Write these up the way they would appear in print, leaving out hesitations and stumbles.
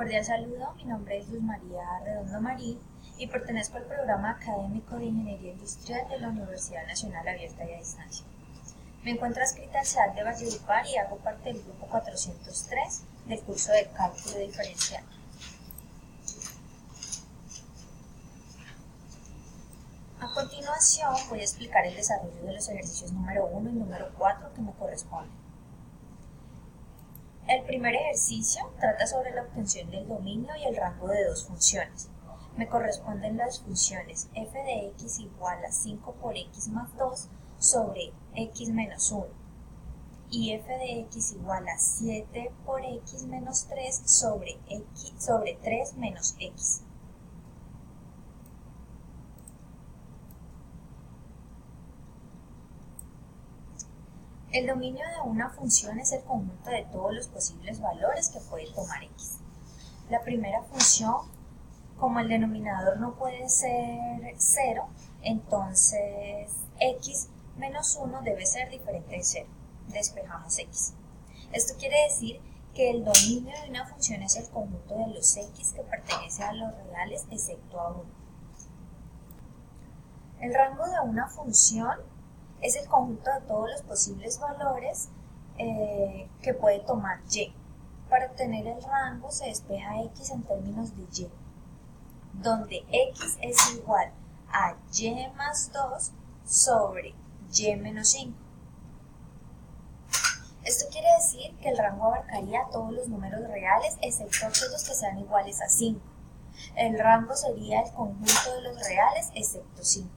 Cordial saludo, mi nombre es Luz María Redondo Marín y pertenezco al programa académico de Ingeniería Industrial de la Universidad Nacional Abierta y a Distancia. Me encuentro adscrita al SEAD de Valledupar y hago parte del grupo 403 del curso de Cálculo Diferencial. A continuación voy a explicar el desarrollo de los ejercicios número 1 y número 4 que me corresponden. El primer ejercicio trata sobre la obtención del dominio y el rango de dos funciones. Me corresponden las funciones f de x igual a 5 por x más 2 sobre x menos 1 y f de x igual a 7 por x menos 3 sobre 3 menos x. El dominio de una función es el conjunto de todos los posibles valores que puede tomar x. La primera función, como el denominador no puede ser 0, entonces x menos 1 debe ser diferente de 0. Despejamos x. Esto quiere decir que el dominio de una función es el conjunto de los x que pertenece a los reales excepto a 1. El rango de una función es el conjunto de todos los posibles valores que puede tomar y. Para obtener el rango se despeja x en términos de y, donde x es igual a y más 2 sobre y menos 5. Esto quiere decir que el rango abarcaría todos los números reales excepto aquellos que sean iguales a 5. El rango sería el conjunto de los reales excepto 5.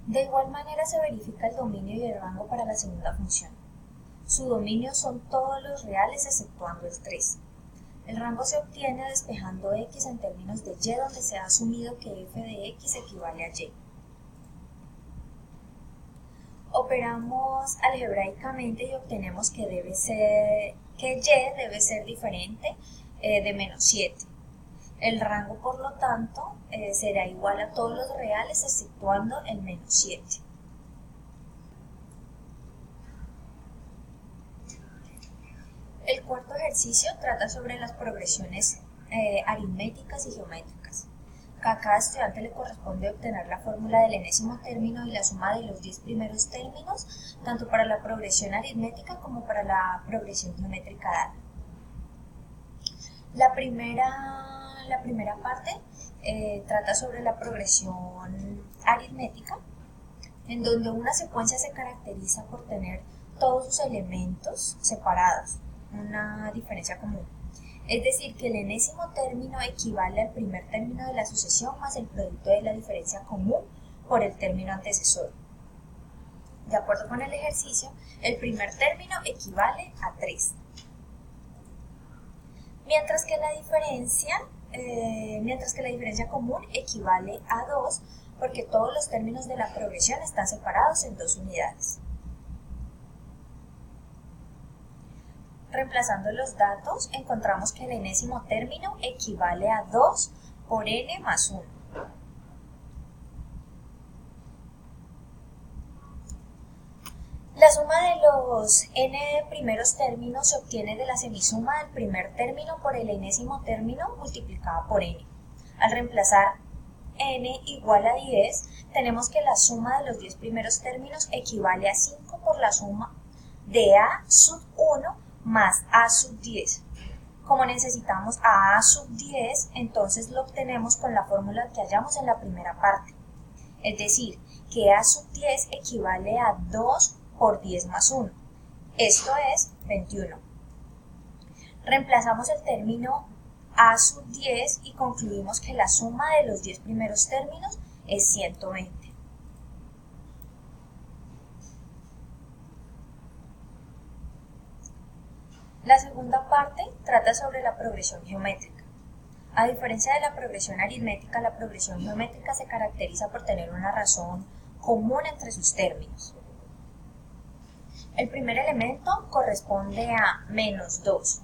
De igual manera se verifica el dominio y el rango para la segunda función. Su dominio son todos los reales exceptuando el 3. El rango se obtiene despejando x en términos de y, donde se ha asumido que f de x equivale a y. Operamos algebraicamente y obtenemos que y debe ser diferente de menos 7. El rango, por lo tanto, será igual a todos los reales exceptuando el menos 7. El cuarto ejercicio trata sobre las progresiones aritméticas y geométricas. A cada estudiante le corresponde obtener la fórmula del enésimo término y la suma de los 10 primeros términos, tanto para la progresión aritmética como para la progresión geométrica dada. La primera parte trata sobre la progresión aritmética, en donde una secuencia se caracteriza por tener todos sus elementos separados, una diferencia común. Es decir, que el enésimo término equivale al primer término de la sucesión más el producto de la diferencia común por el término antecesor. De acuerdo con el ejercicio, el primer término equivale a 3. Mientras que la diferencia común equivale a 2, porque todos los términos de la progresión están separados en 2 unidades. Reemplazando los datos, encontramos que el enésimo término equivale a 2 por n más 1. La suma de los n primeros términos se obtiene de la semisuma del primer término por el enésimo término multiplicada por n. Al reemplazar n igual a 10, tenemos que la suma de los 10 primeros términos equivale a 5 por la suma de a sub 1 más a sub 10. Como necesitamos a sub 10, entonces lo obtenemos con la fórmula que hallamos en la primera parte. Es decir, que a sub 10 equivale a 2 por 10 más 1. Esto es 21. Reemplazamos el término a sub 10 y concluimos que la suma de los 10 primeros términos es 120. La segunda parte trata sobre la progresión geométrica. A diferencia de la progresión aritmética, la progresión geométrica se caracteriza por tener una razón común entre sus términos. El primer elemento corresponde a menos 2,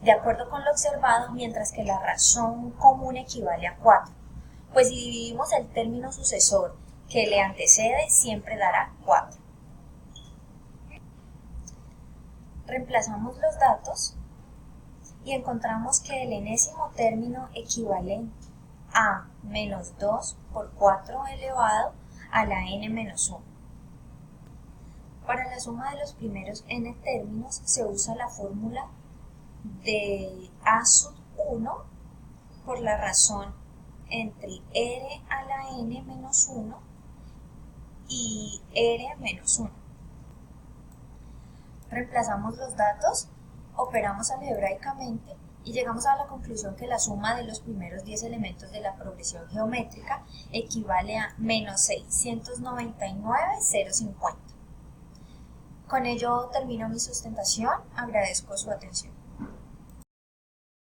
de acuerdo con lo observado, mientras que la razón común equivale a 4, pues si dividimos el término sucesor que le antecede, siempre dará 4. Reemplazamos los datos y encontramos que el enésimo término equivale a menos 2 por 4 elevado a la n menos 1. Para la suma de los primeros n términos se usa la fórmula de a sub 1 por la razón entre r a la n menos 1 y r menos 1. Reemplazamos los datos, operamos algebraicamente y llegamos a la conclusión que la suma de los primeros 10 elementos de la progresión geométrica equivale a menos 699,050. Con ello termino mi sustentación. Agradezco su atención.